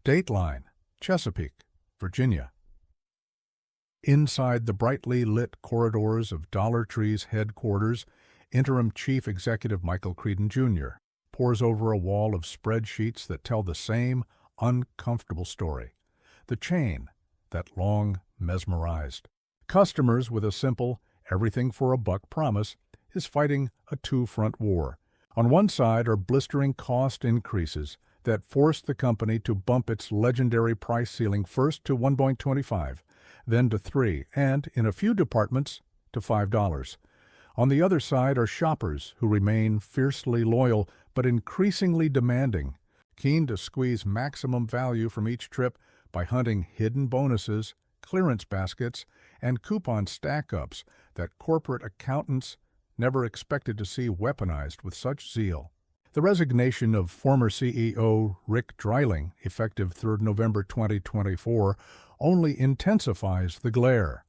Dateline, Chesapeake, Virginia. Inside the brightly lit corridors of Dollar Tree's headquarters, Interim Chief Executive Michael Creedon, Jr. pores over a wall of spreadsheets that tell the same uncomfortable story. The chain that long mesmerized customers with a simple, everything-for-a-buck promise is fighting a two-front war. On one side are blistering cost increases that forced the company to bump its legendary price ceiling first to $1.25, then to $3, and, in a few departments, to $5. On the other side are shoppers who remain fiercely loyal but increasingly demanding, keen to squeeze maximum value from each trip by hunting hidden bonuses, clearance baskets, and coupon stack-ups that corporate accountants never expected to see weaponized with such zeal. The resignation of former CEO Rick Dreiling, effective 3 November 2024, only intensifies the glare.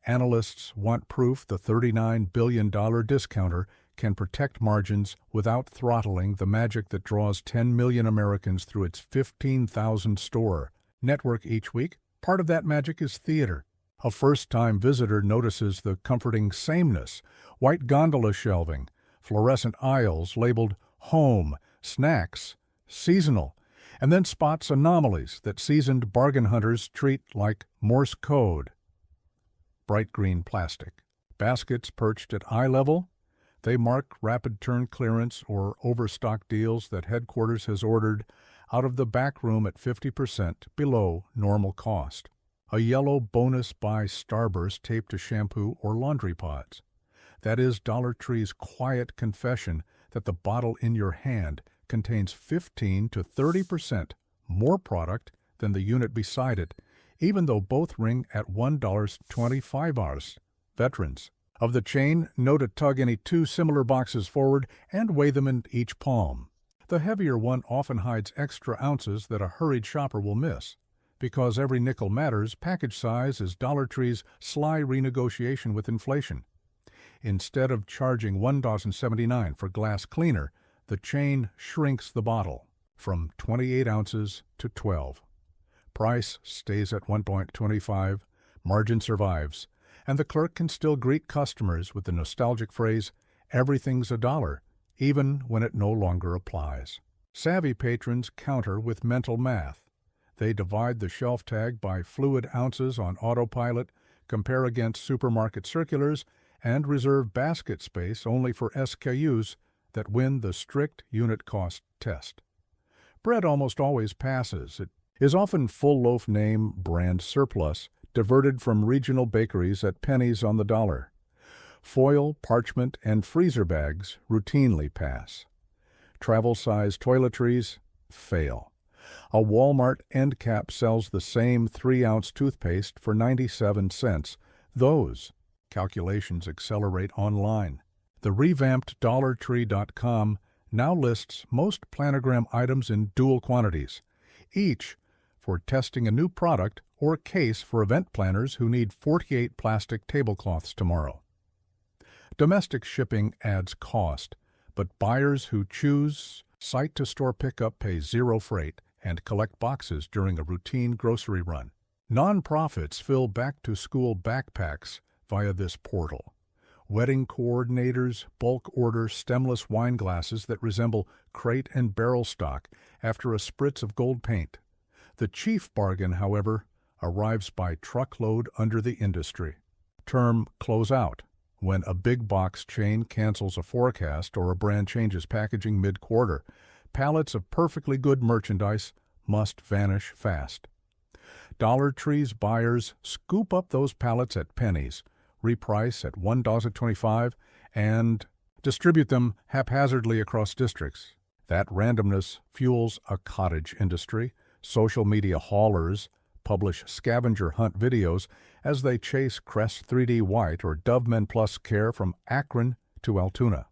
Analysts want proof the $39 billion discounter can protect margins without throttling the magic that draws 10 million Americans through its 15,000-store network each week. Part of that magic is theater. A first-time visitor notices the comforting sameness, white gondola shelving, fluorescent aisles labeled home, snacks, seasonal, and then spots anomalies that seasoned bargain hunters treat like Morse code. Bright green plastic. Baskets perched at eye level, they mark rapid turn clearance or overstock deals that headquarters has ordered out of the back room at 50% below normal cost. A yellow bonus buy starburst taped to shampoo or laundry pods. That is Dollar Tree's quiet confession that the bottle in your hand contains 15 to 30% more product than the unit beside it, even though both ring at $1.25. Veterans of the chain know to tug any two similar boxes forward and weigh them in each palm. The heavier one often hides extra ounces that a hurried shopper will miss. Because every nickel matters, package size is Dollar Tree's sly renegotiation with inflation. Instead of charging $1.79 for glass cleaner, the chain shrinks the bottle from 28 ounces to 12. Price stays at $1.25, margin survives, and the clerk can still greet customers with the nostalgic phrase, "Everything's a dollar," even when it no longer applies. Savvy patrons counter with mental math. They divide the shelf tag by fluid ounces on autopilot, compare against supermarket circulars, and reserve basket space only for SKUs that win the strict unit cost test. Bread almost always passes. It is often full loaf name brand surplus, diverted from regional bakeries at pennies on the dollar. Foil, parchment, and freezer bags routinely pass. Travel-size toiletries fail. A Walmart end cap sells the same 3-ounce toothpaste for 97 cents. Those calculations accelerate online. The revamped DollarTree.com now lists most planogram items in dual quantities, each for testing a new product or a case for event planners who need 48 plastic tablecloths tomorrow. Domestic shipping adds cost, but buyers who choose site-to-store pickup pay zero freight and collect boxes during a routine grocery run. Nonprofits fill back-to-school backpacks via this portal. Wedding coordinators bulk order stemless wine glasses that resemble crate and barrel stock after a spritz of gold paint. The chief bargain, however, arrives by truckload under the industry. Term closeout, when a big box chain cancels a forecast or a brand changes packaging mid-quarter. Pallets of perfectly good merchandise must vanish fast. Dollar Tree's buyers scoop up those pallets at pennies, reprice at $1.25, and distribute them haphazardly across districts. That randomness fuels a cottage industry. Social media haulers publish scavenger hunt videos as they chase Crest 3D White or Dove Men Plus Care from Akron to Altoona.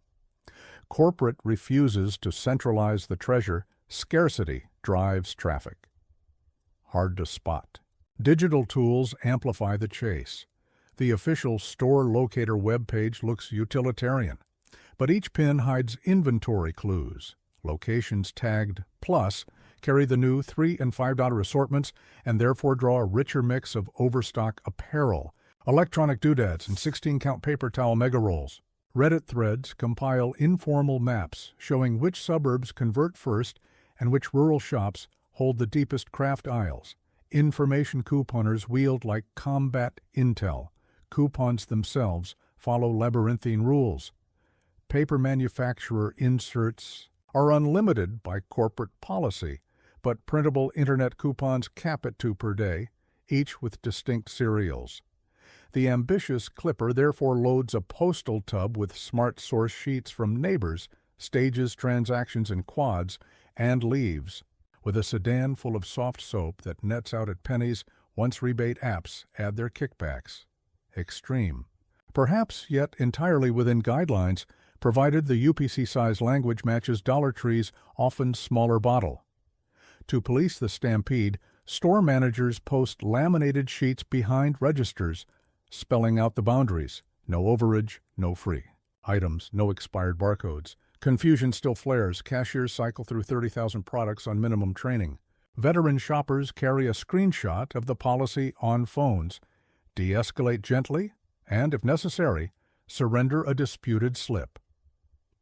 Corporate refuses to centralize the treasure. Scarcity drives traffic. Hard to spot. Digital tools amplify the chase. The official store locator webpage looks utilitarian, but each pin hides inventory clues. Locations tagged plus carry the new $3 and $5 assortments and therefore draw a richer mix of overstock apparel, electronic doodads, and 16-count paper towel mega rolls. Reddit threads compile informal maps showing which suburbs convert first and which rural shops hold the deepest craft aisles. Information couponers wield like combat intel. Coupons themselves follow labyrinthine rules. Paper manufacturer inserts are unlimited by corporate policy, but printable internet coupons cap at 2 per day, each with distinct serials. The ambitious clipper therefore loads a postal tub with smart source sheets from neighbors, stages transactions in quads, and leaves, with a sedan full of soft soap that nets out at pennies once rebate apps add their kickbacks. Extreme. Perhaps yet entirely within guidelines, provided the UPC size language matches Dollar Tree's often smaller bottle. To police the stampede, store managers post laminated sheets behind registers, spelling out the boundaries: no overage, no free items, no expired barcodes. Confusion still flares. Cashiers cycle through 30,000 products on minimum training. Veteran shoppers carry a screenshot of the policy on phones. De-escalate gently, and, if necessary, surrender a disputed slip.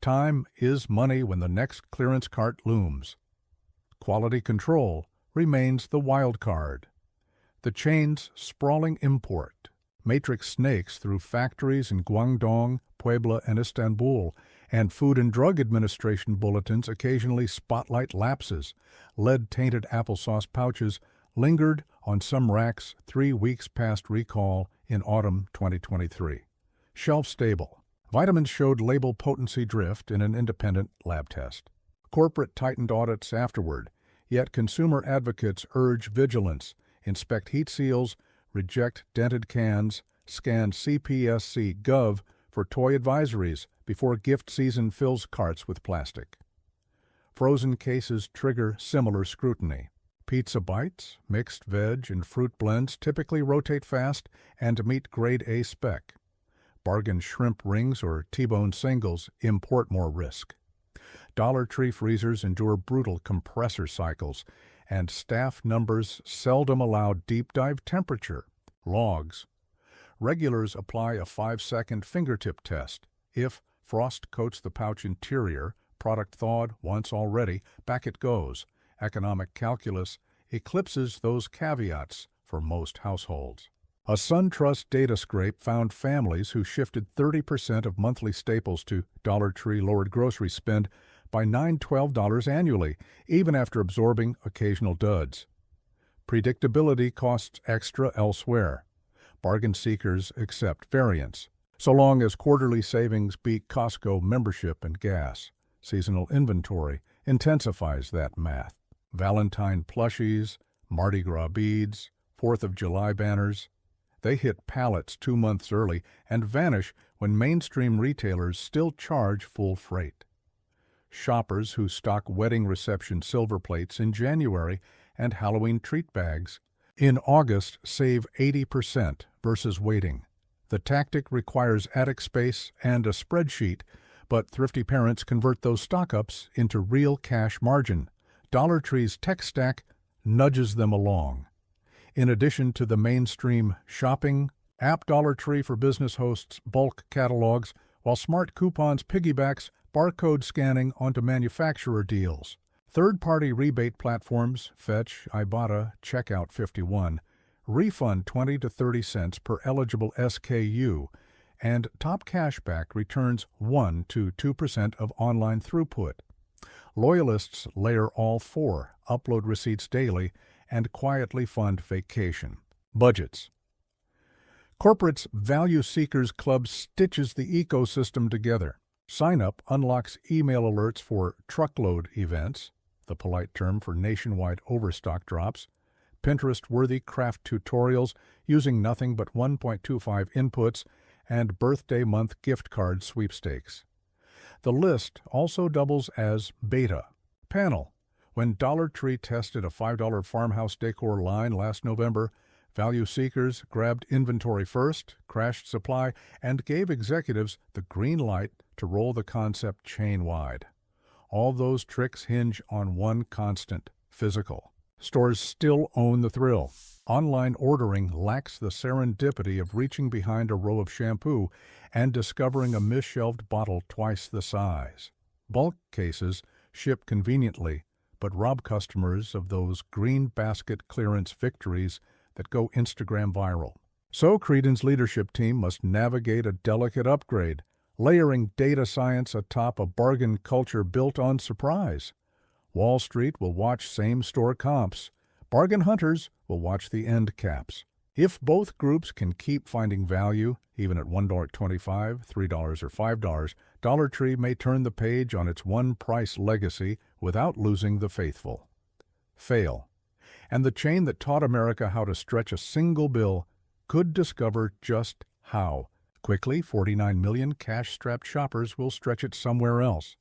Time is money when the next clearance cart looms. Quality control remains the wild card. The chain's sprawling import, matrix snakes through factories in Guangdong, Puebla, and Istanbul, and Food and Drug Administration bulletins occasionally spotlight lapses. Lead-tainted applesauce pouches lingered on some racks 3 weeks past recall in autumn 2023. Shelf-stable. Vitamins showed label potency drift in an independent lab test. Corporate tightened audits afterward, yet consumer advocates urge vigilance, inspect heat seals, reject dented cans, scan CPSC.gov for toy advisories before gift season fills carts with plastic. Frozen cases trigger similar scrutiny. Pizza bites, mixed veg, and fruit blends typically rotate fast and meet grade A spec. Bargain shrimp rings or T-bone singles import more risk. Dollar Tree freezers endure brutal compressor cycles, and staff numbers seldom allow deep-dive temperature logs. Regulars apply a 5-second fingertip test. If frost coats the pouch interior, product thawed once already, back it goes. Economic calculus eclipses those caveats for most households. A SunTrust data scrape found families who shifted 30% of monthly staples to Dollar Tree lowered grocery spend by $9–12 annually, even after absorbing occasional duds. Predictability costs extra elsewhere. Bargain seekers accept variance, so long as quarterly savings beat Costco membership and gas. Seasonal inventory intensifies that math. Valentine plushies, Mardi Gras beads, 4th of July banners. They hit pallets 2 months early and vanish when mainstream retailers still charge full freight. Shoppers who stock wedding reception silver plates in January and Halloween treat bags in August save 80% versus waiting. The tactic requires attic space and a spreadsheet, but thrifty parents convert those stock-ups into real cash margin. Dollar Tree's tech stack nudges them along. In addition to the mainstream shopping app, Dollar Tree for Business hosts bulk catalogs, while Smart Coupons piggybacks barcode scanning onto manufacturer deals. Third-party rebate platforms, Fetch, Ibotta, Checkout 51, refund 20 to 30 cents per eligible SKU, and Top Cashback returns 1 to 2% of online throughput. Loyalists layer all four, upload receipts daily, and quietly fund vacation. Budgets. Corporate's Value Seekers Club stitches the ecosystem together. Sign-up unlocks email alerts for truckload events, the polite term for nationwide overstock drops, Pinterest-worthy craft tutorials using nothing but 1.25 inputs, and birthday month gift card sweepstakes. The list also doubles as beta. Panel. When Dollar Tree tested a $5 farmhouse decor line last November, value seekers grabbed inventory first, crashed supply, and gave executives the green light to roll the concept chain-wide. All those tricks hinge on one constant: physical. Stores still own the thrill. Online ordering lacks the serendipity of reaching behind a row of shampoo and discovering a misshelved bottle twice the size. Bulk cases ship conveniently, but rob customers of those green basket clearance victories that go Instagram viral. So Creedon's leadership team must navigate a delicate upgrade, layering data science atop a bargain culture built on surprise. Wall Street will watch same-store comps. Bargain hunters will watch the end caps. If both groups can keep finding value, even at $1.25, $3, or $5, Dollar Tree may turn the page on its one-price legacy without losing the faithful. Fail. And the chain that taught America how to stretch a single bill could discover just how. Quickly, 49 million cash-strapped shoppers will stretch it somewhere else.